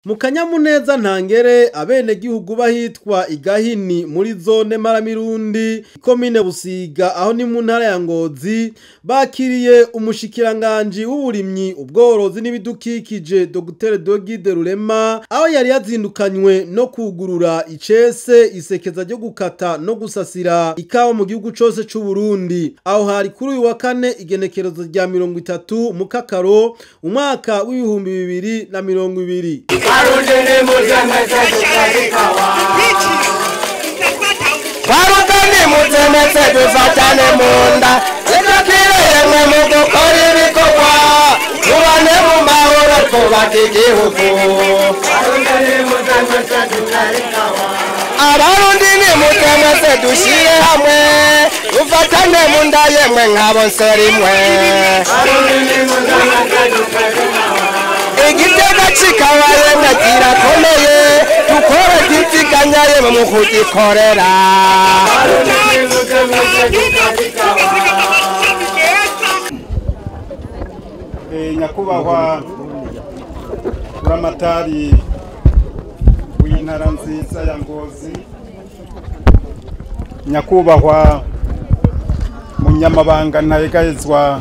Mu kanyamuneza ntangere abenegihugu bahitwa Igahini muri zone Maramirundi komine Busiga aho ni mu ntara ya Ngozi bakiriye umushikiranganji w'uburimyi ubworozi n'ibidukikije Dr Dogide Rurema aho yari yazindukanywe no kugurura icese isekeza ryo gukata no gusasira ikawa mu gihugu cose c'u Burundi aho hari kuri uyu wa kane igenekerezo rya 30 mu Kakaro umwaka w'ibihumbi 2020. Barundini muzemeze dufatane munda Zidakiriye mwe mu gukora ibikorwa Mubane mu mahoro twubaka igihugu Abarundi nimuzemeze dushire hamwe Dufatane munda yemwe nk'abo nserimwe Igitega chikawaye ngira komeye dukora gitiganya yebo mu kugikorera nyakubahwa Buramatari w'intara nziza ya Ngozi nyakubahwa munyamabanga ntayegayezwa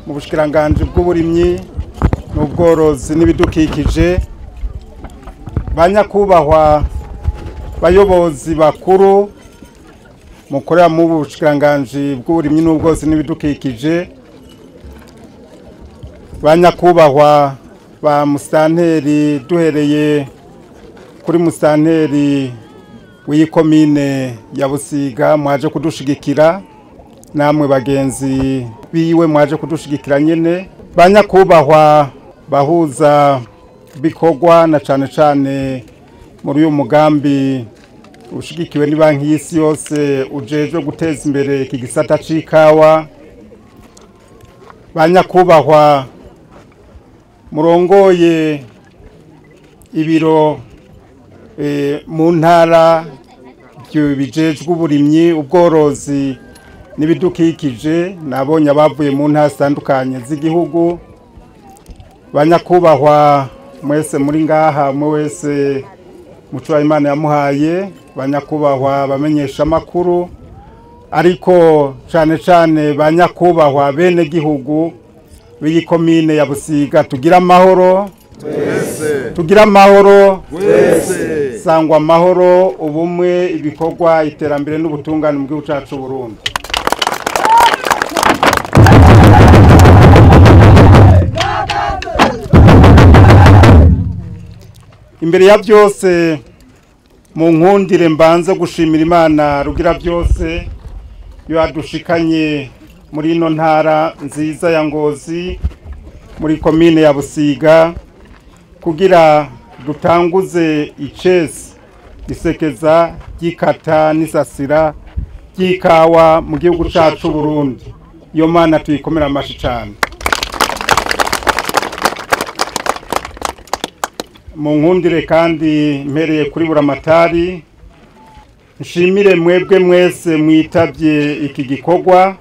mu bushikiranganje bw'uburimyi n'ubworozi n'ibidukikije banyakubahwa bayobozi bakuru mukorera mu bushikiranganje bw'uburimyi n'ubworozi n'ibidukikije banyakubahwa ba musanteri duhereye kuri musanteri w'ikomine ya Busiga mwaje kudushigikira namwe bagenzi biwe mwaje kudushigikira nyene banyakubahwa bahuza bikorwa na cane muri uyu mugambi ushigikiwe ni banki y'isi yose ujeje guteza imbere iki gisata c'ikawa banyakubahwa murongoye ibiro mu ntara bijejwe uburimyi ubworozi n'ibidukikije nabonye abavuye mu ntara zitandukanye z'igihugu banyakubahwa mwese muri ngaha mwe wese muco Imana yamuhaye banyakubahwa bamenyesha makuru ariko cane banyakubahwa bene gihugu b'ikomine ya Busiga tugira amahoro twese tugira amahoro twese sangwa amahoro ubumwe ibikorwa iterambere n'ubutungane mu gihugu cyacu Burundi imbere ya byose mu nkundire mbanze gushimira Imana rugira byose yo adushikanye muri ino ntara nziza ya Ngozi muri komine ya Busiga kugira dutanguze icese isekeza gikata nisasira gikawa mu gihugu cyacu Burundi iyo Mana tuyikomera amashi cyane mu nkundire kandi mpereye kuri Buramatari nshimire mwebwe mwese mwitabye iki gikorwa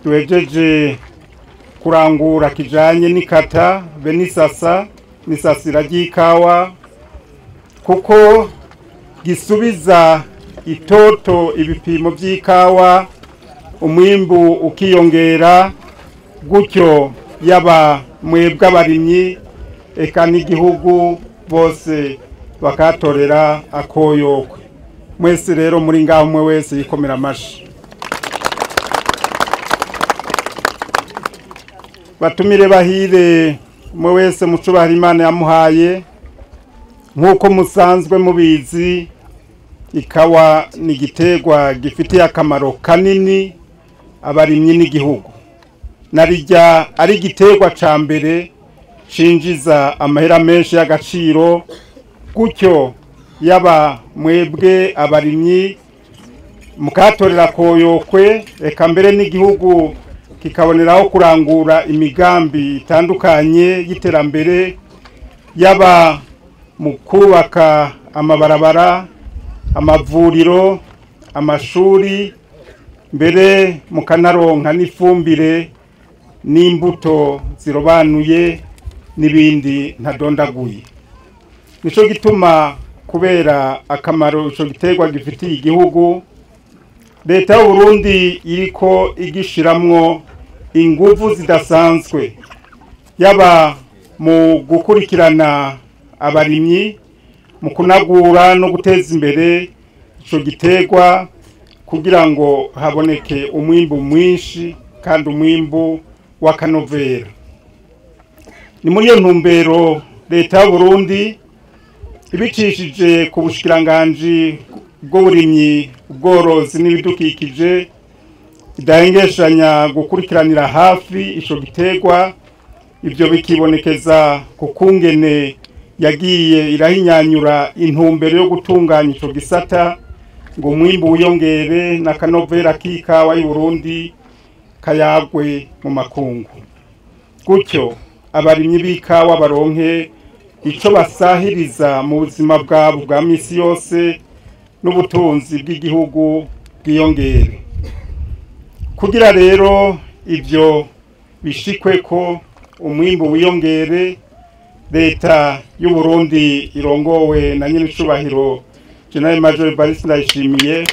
tuwejeje kurangura kijanye nikata nisasira ry'ikawa kuko gisubiza itoto ibipimo by'ikawa umwimbu ukiyongera gutyo yaba mwebwe abarimyi eka n'igihugu bose bakatorera akoyokwe mwese rero muri ngaho mwe wese yikomera amashi batumire bahire mwe wese mucubahira Imana yamuhaye nkuko musanzwe mubizi ikawa ni igiterwa gifitiye akamaro kanini abarimyi n'igihugu narijya ari igiterwa ca mbere cinjiza amahera menshi y'agaciro gutyo yaba mwebwe abarimyi mukatorera koyokwe eka mbere n'igihugu kikaboneraho kurangura imigambi itandukanye y'iterambere yaba mu kubaka amabarabara amavuriro amashuri mbere mukanaronka n'ifumbire n'imbuto zirobanuye n'ibindi ntadondaguye nico gituma kubera akamaro ico giterwa gifitiye igihugu, leta y'u Burundi iriko igishiramwo inguvu zidasanzwe, yaba mu gukurikirana abarimyi, mu kunagura no guteza imbere ico giterwa kugira ngo haboneke umwimbu mwinshi kandi umwimbu w'akanovera. Ni muri iyo ntumbero leta y'u Burundi ibicishije ku bushikiranganji bw'uburimyi, ubworozi n'ibidukikije idahengeshanya gukurikiranira hafi ico giterwa. Ivyo bikibonekeza ku kungene yagiye irahinyanyura intumbero yo gutunganya ico gisata ngo umwimbu wiyongere n'akanovera k'ikawa y'u Burundi kayagwe mu makungu, gutyo abarimyi b'ikawa baronke ico basahiriza mu buzima bwabo bwa misi yose n'ubutunzi bw'igihugu bwiyongere. Kugira rero ivyo bishikwe ko umwimbu wiyongere, leta y'u Burundi irongowe na Nyinicubahiro General Major Evariste Ndayishimiye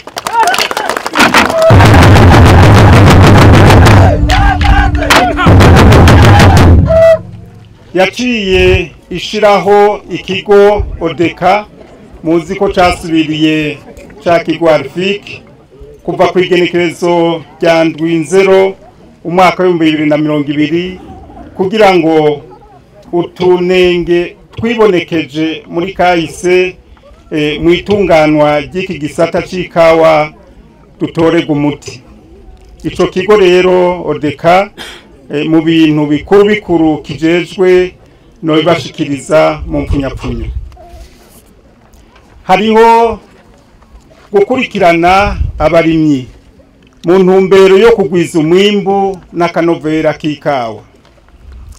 yaciye ishiraho ikigo ODECA, muzi ko casubiriye ca kigo Arfik kuva ku igenekerezo rya Ndwinzero umwaka wa 2020 kugira ngo utunenge twibonekeje muri kahise mu itunganwa ry'iki gisata c'ikawa dutorega umuti. Ico kigo rero ODECA mu bintu bikuru bikuru kijejwe no bibashikiriza mu mpfunyapfunya hariho gukurikirana abarimyi mu ntumbero yo kugwiza umwimbu n'akanovera k'ikawa.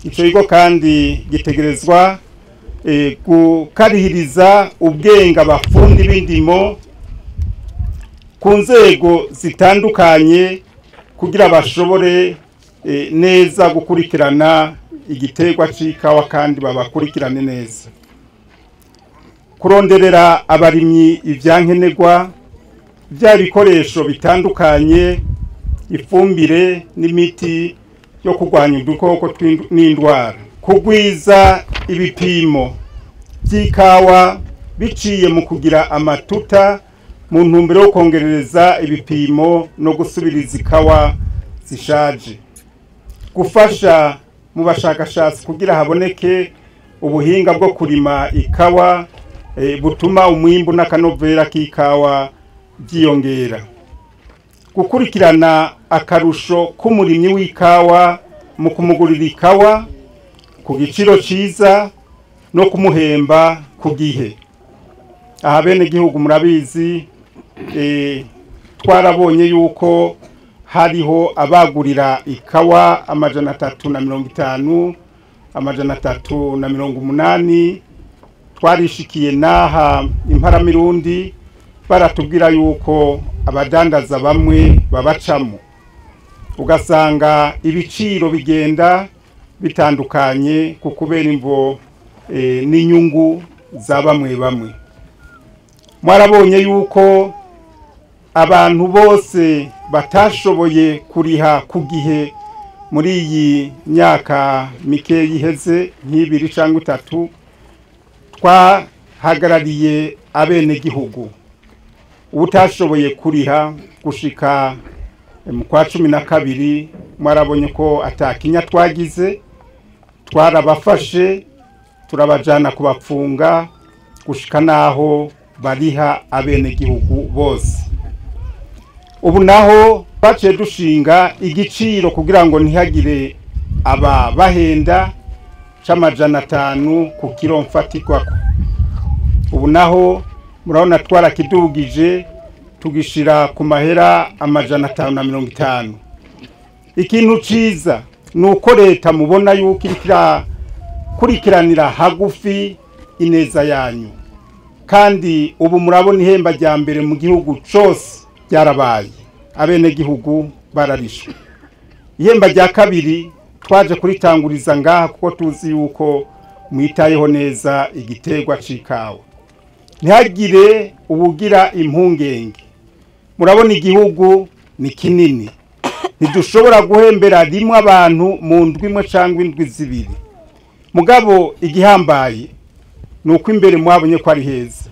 Ico kigo kandi gitegerezwa gukarihiriza ubwenga abafundi b'indimo ku nzego zitandukanye kugira bashobore neza gukurikirana igiterwa c'ikawa kandi babakurikirane neza. Kuronderera abarimyi ivyankenerwa bya bikoresho bitandukanye, ifumbire n'imiti yo kurwanya udukoko n'indwara, kugwiza ibipimo by'ikawa biciye mu kugira amatuta mu ntumbero yo kongerereza ibipimo no gusubiriza ikawa zishaje, gufasha mu bashakashatsi kugira haboneke ubuhinga bwo kurima ikawa butuma umwimbu n'akanovera k'ikawa byiyongera, gukurikirana akarusho k'umurimyi w'ikawa mu kumugurira ikawa ku giciro ciza no kumuhemba ku gihe. Aha bene gihugu murabizi twarabonye yuko hariho abagurira ikawa 350, 380, twarishikiye naha Imparamirundi baratubwira yuko abadandaza bamwe babacamo, ugasanga ibiciro bigenda bitandukanye kukubera imvo n'inyungu za bamwe bamwe. Mwarabonye yuko abantu bose batashoboye kuriha ku gihe muri iyi myaka mike yiheze nk'ibiri cyangwa 3 twahagarariye abene gihugu. Utashoboye kuriha gushika mu kwa 12 mwarabonye ko atakinya twagize, twarabafashe turabajana kubapfunga gushika naho bariha abene gihugu bose. Ubu naho baciye dushinga igiciro kugira ngo ntihagire aba bahenda c'500 ku kilo mfatirwako. Ubu naho murabona twarakidugije tugishira ku mahera 550. Ikintu ciza nuko leta mubona yuko irikira kurikiranira hagufi ineza yanyu, kandi ubu murabona ihemba rya mbere mu gihugu cyose byarabaye, abene gihugu bararishwe. Ihemba rya kabiri twaje kuritanguriza ngaha kuko tuzi yuko mwitayeho neza igiterwa c'ikawa. Ntihagire ubugira impungenge. Murabona igihugu ni kinini, ntidushobora guhembera rimwe abantu mu ndwi imwe cyangwa indwi zibiri. Mugabo igihambaye nuko imbere mwabonye ko ari heza.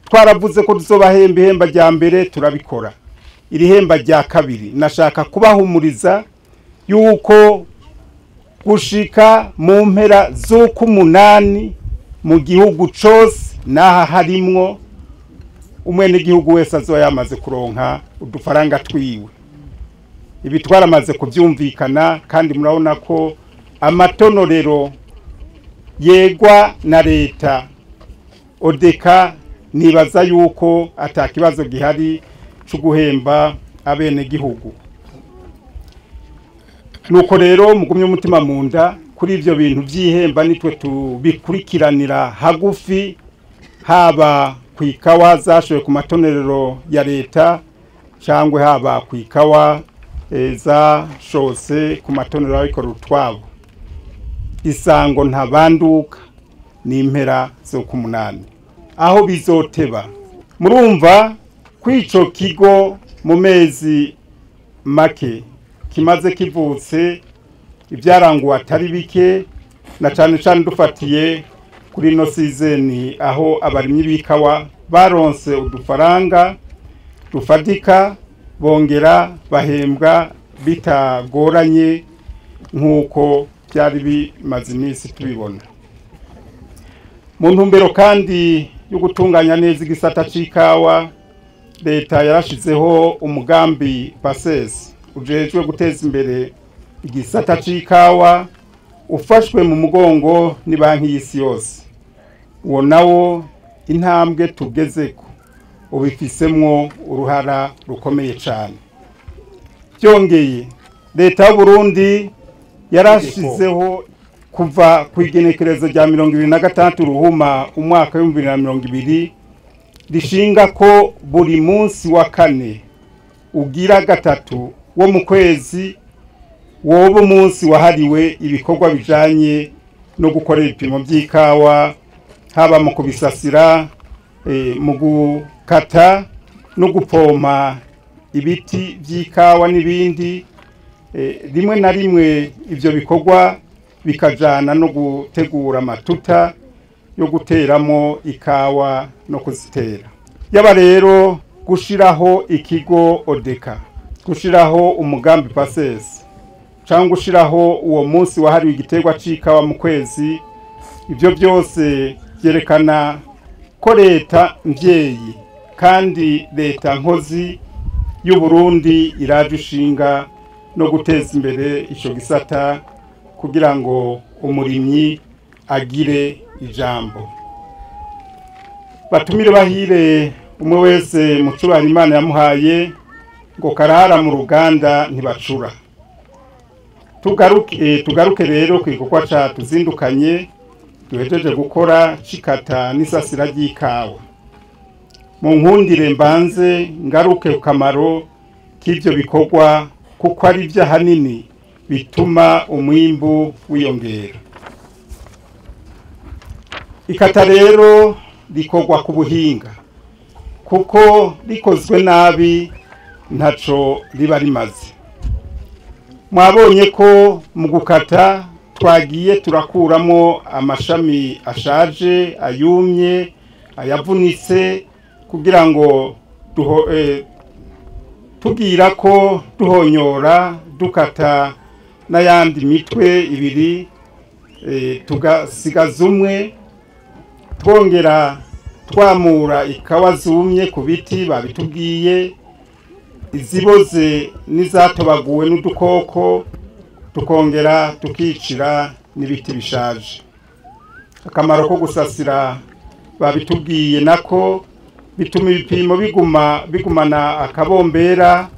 Twaravuze ko tuzobahemba ihemba rya mbere, turabikora. Iri hemba rya kabiri nashaka kubahumuriza yuko gushika mu mpera z'uku munani mu gihugu cose naha harimwo umwene gihugu wese azoba yamaze kuronka udufaranga twiwe. Ibi twaramaze kuvyumvikana, kandi murabona ko amatonorero yegwa na leta Odeka nibaza yuko atakibazo gihari cyo guhemba abene gihugu. Nuko rero mugumye umutima munda kuri ivyo bintu vy'ihemba, nitwe tubikurikiranira hagufi, haba kwikawa zashoye ku matonerero ya leta cyangwa haba kwikawa zashose ku matonerero ariko rutwabo. Isango ntabanduka ni impera zo ku munani aho bizoteba. Murumva kwico kigo mu mezi make kimaze kivutse ibyaranguwe atari bike, na cyane cyane dufatiye kuri no season aho abarimyi bikawa baronse udufaranga dufatika, bongera bahembwa bitagoranye nkuko byari bimaze iminsi tubibona. Mu ntumbero kandi yo gutunganya neza igisata c'ikawa, leta yarashizeho umugambi PASES ujejwe guteza imbere igisata c'ikawa, ufashwe mu mugongo ni banki y'isi yose. Uwo nawo intambwe tugezeko ubifisemwo uruhara rukomeye cyane. Byongeye leta y'u Burundi yarashizeho kuva ku igenekerezo rya 2026 ruhuma umwaka wa 2020 rishinga ko buri munsi wa kane ugira gatatu wo mu kwezi wobo munsi wahariwe ibikorwa bijanye no gukora ibipimo by'ikawa, haba mu kubisasira, mu gukata no gupompa ibiti by'ikawa n'ibindi. Rimwe na rimwe ivyo bikorwa bikajana no gutegura amatuta yo guteramo ikawa no kuzitera. Yaba rero gushiraho ikigo Odeka, gushiraho umugambi PASES, cyangwa gushiraho uwo munsi wahariwe igiterwa c'ikawa mu kwezi, ibyo byose byerekana ko leta mvyeyi kandi leta nkozi y'u Burundi iraje ishinga no guteza imbere ico gisata kugira ngo umurimyi agire ijambo. Batumire bahire umwe wese mu cubahiro Imana yamuhaye, ngo karahara mu ruganda ntibacura. Tugaruke rero ku gikorwa catuzindukanye duhejeje gukora cikata n'isasira ry'ikawa. Mu nkundire mbanze ngaruke ku kamaro k'ivyo bikorwa, kuko ari vya hanini bituma umwimbu wiyongera. Ikata rero rikorwa ku buhinga, kuko rikozwe nabi ntaco riba rimaze. Mwabonye ko mu gukata twagiye turakuramo amashami ashaje, ayumye, ayavunitse, kugira ngo tugira ko duhonyora dukata n'ayandi mitwe ibiri, tugasigaza umwe, twongera twamura ikawa zumye ku biti babitubwiye, iziboze n'izatobaguwe n'udukoko, tukongera tukicira n'ibiti bishaje. Akamaro ko gusasira babitubwiye nako bituma ibipimo bigumana akabombera,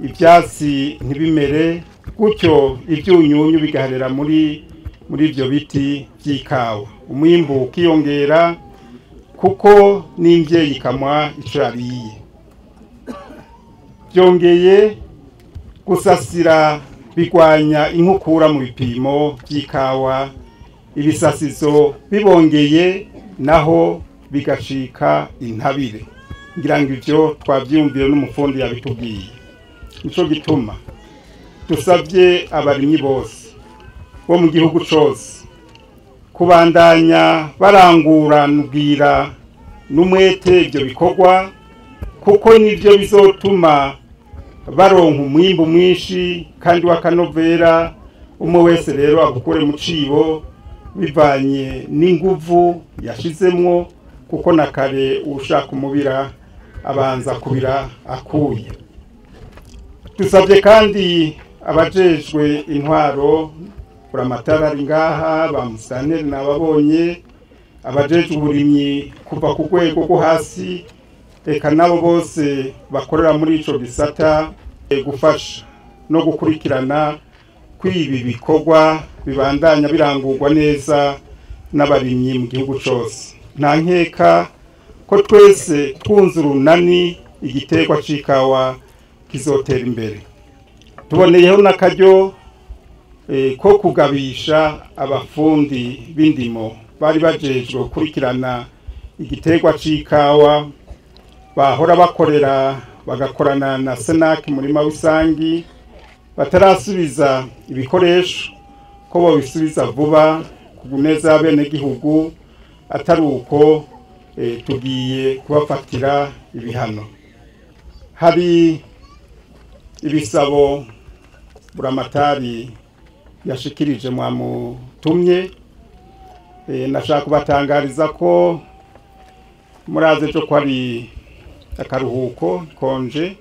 ibyatsi ntibimere, gutyo ibyunyunyu bigaharera muri ivyo biti by'ikawa. Umwimbu ukiyongera kuko n'imvyeyi ikamwa ico yariye. Byongeye gusasira bigwanya inkukura mu bipimo by'ikawa, ibisasizo bibongeye naho bigashika intabire. Ngira ngo ivyo twavyumviye n'umufundi yabitubwiye. Nico gituma dusabye abarimyi bose bo mu gihugu cose kubandanya barangura nubwira n'umwete ibyo bikorwa, kuko nivyo bizotuma baronka umwimbu mwinshi kandi wakanovera. Umwe wese rero agukure mu cibo bivanye n'inguvu yashizemwo, kuko na kare ushaka umubira abanza kubira akuye. Dusabye kandi abajejwe intwaro, buramatara ari ngaha, ba musanteri nababonye, abajejwe uburimyi kuva ku rwego rwo hasi, eka nabo bose bakorera muri ico gisata gufasha no gukurikirana kwibi bikorwa bibandanya birangurwa neza n'abarimyi mu gihugu cose. Nta nkeka ko twese twunze urunani igiterwa c'ikawa kizotera imbere. Tuboneyeho n'akaryo ko kugabisha abafundi b'indimo bari bajejwe gukurikirana igiterwa c'ikawa, bahora bakorera bagakorana na Senak murima w'isangi, batarasubiza ibikoresho ko bobisubiza vuba ku neza y'abene gihugu, atari uko tugiye kubafatira ibihano. Hari ibisabo buramatari yashikirije mwamutumye, nashaka kubatangariza ko muraze cyo kwari akaruhuko konje.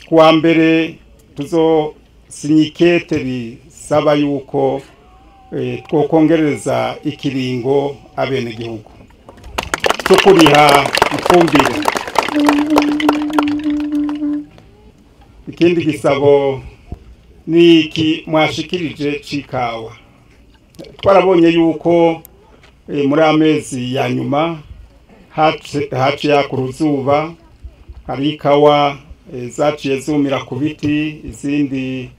Kuwa mbere tuzosinya ikete risaba yuko twokongereza ikiringo abene gihugu cyo kuriha ifumbire. Ikindi gisabo ni iki mwashikirije c'ikawa. Twarabonye yuko muri amezi ya nyuma haciye ku ruzuba, hari ikawa zaciye zumira ku biti, izindi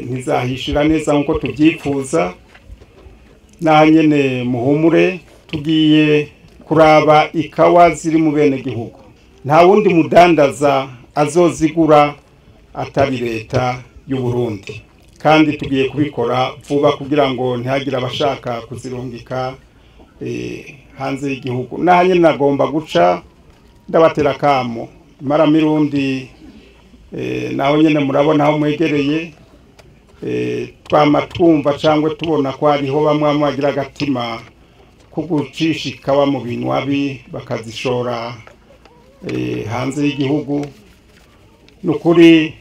ntizahishira neza nkuko tubyifuza. Naho nyene muhumure, tugiye kuraba ikawa ziri mu bene gihugu. Nta wundi mudandaza azozigura atari leta y'u Burundi, kandi tugiye kubikora vuba kugira ngo ntihagire abashaka kuzirungika hanze y'igihugu. Naho nyene nagomba guca ndabatera kamo Maramirundi, naho nyene murabona aho mwegereye, twama twumva cangwe tubona ko hariho bamwe bagira agatima ko gucisha ikawa mu bintu abi bakazishora hanze y'igihugu. Nukuri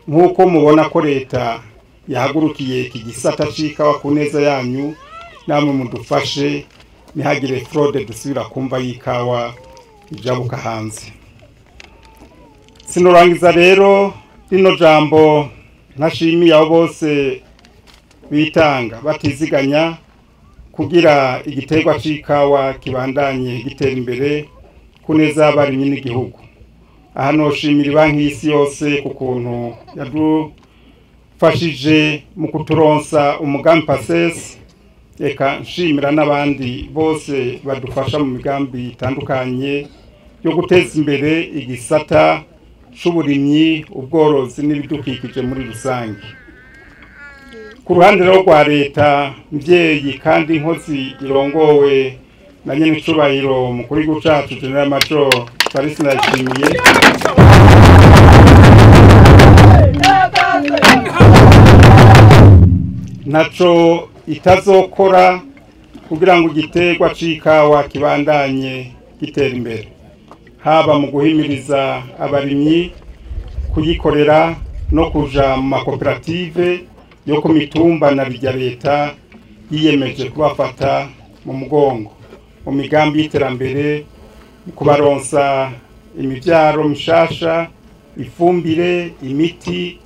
nkuko mubona ko leta yahagurukiye iki gisata c'ikawa ku neza yanyu, namwe mudufashe ntihagire fraude dusubira kumva y'ikawa ijabuka hanze. Sinorangiza rero rino jambo ntashimiye abo bose bitanga batiziganya kugira igiterwa c'ikawa kibandanye gitera imbere ku neza y'abarimyi n'igihugu. Aha noshimira banki y'isi yose ku kuntu yadufashije mu kuturonsa umugambi PACES, eka nshimira n'abandi bose badufasha mu migambi itandukanye yo guteza imbere igisata c'uburimyi, ubworozi n'ibidukikije muri rusange. Ku ruhande rwa leta mvyeyi kandi inkozi irongowe na nyene icubahiro mukuru w'igihugu cacu General Major Paris Ndayishimiye, naco itazokora kugira ngo igiterwa c'ikawa kibandanye gitera imbere, haba mu guhimiriza abarimyi kuyikorera no kuja mu makoperative yo ku mitumba na rya leta yiyemeje kubafata mu mugongo mu migambi y'iterambere, kubaronsa imivyaro mishasha, ifumbire, imiti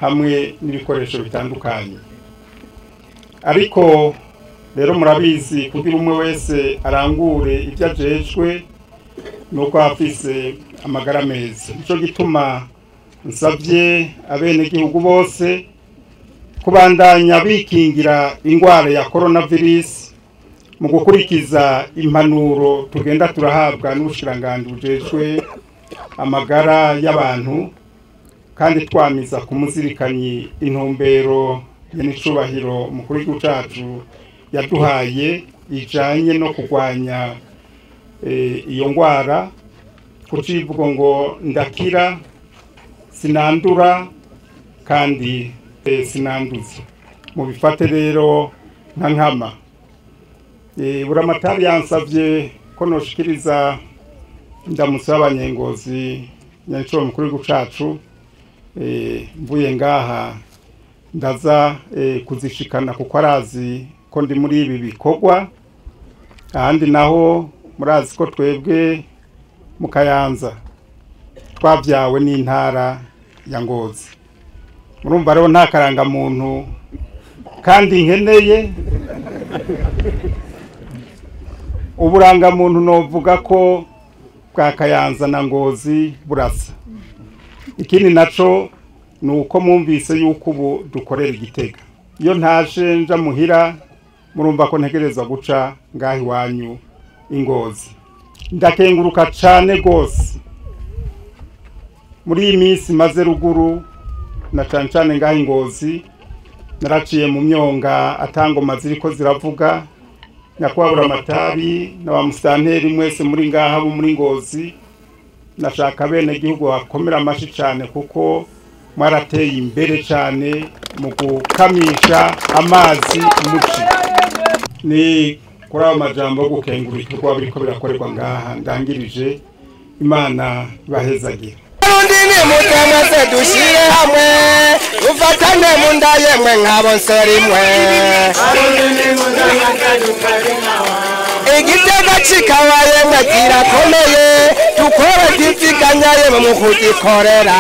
hamwe n'ibikoresho bitandukanye. Ariko rero murabizi kugira umwe wese arangure ibyo ajejwe nuko afise amagara meza. Nico gituma nsavye abene gihugu bose kubandanya bikingira ingwara ya coronavirus mu gukurikiza impanuro tugenda turahabwa n'ubushiranganje bujejwe amagara y'abantu kandi twamiza kumuzirikanyi intumbero y'icubahiro mukuru w'igihugu cacu yaduhaye ijanye no kurwanya iyo ngwara kucivuga ngo ndakira sinandura kandi sinanduza mu bifate rero nka nkama buramatari yansavye ko noshikiriza ndamutse abanyengozi nyancuro mukuru w'igihugu cacu mvuye ngaha ndaza kuzishikana kuko arazi ko ndi muri ibi bikorwa ahandi naho murazi ko twebwe mu Kayanza twabyawe n'intara ya Ngozi murumva rero nta karanga muntu kandi nkeneye uburanga muntu novuga ko bwa Kayanza na Ngozi burasa ikindi naco nuko mwumvise yuko ubu dukorera Igitega iyo ntaje nja muhira murumva ko ntegerezwa guca ngahi wanyu Ingozi ndakenguruka cyane gose muri iyi minsi maze ruguru na cyane ngahi Ngozi naraciye mu myonga atangoma ziriko ziravuga nyakwabura amatabi na bamusanteri mwese muri ngaha bo muri Ngozi nashaka bene gihugu bakomera amashi cyane kuko mwarateye imbere cyane mu gukamisha amazi muci ni kuri ayo majambo yo gukengurika ko biriko birakorerwa ngaha ndangirije Imana bahezagira undi ni mutamase dushire hamwe ufatane mu nda yemwe nk'abo nsorimwe Igitega kikabaye mwe kirakomeye dukora kiziganya yemwe mu kugikorera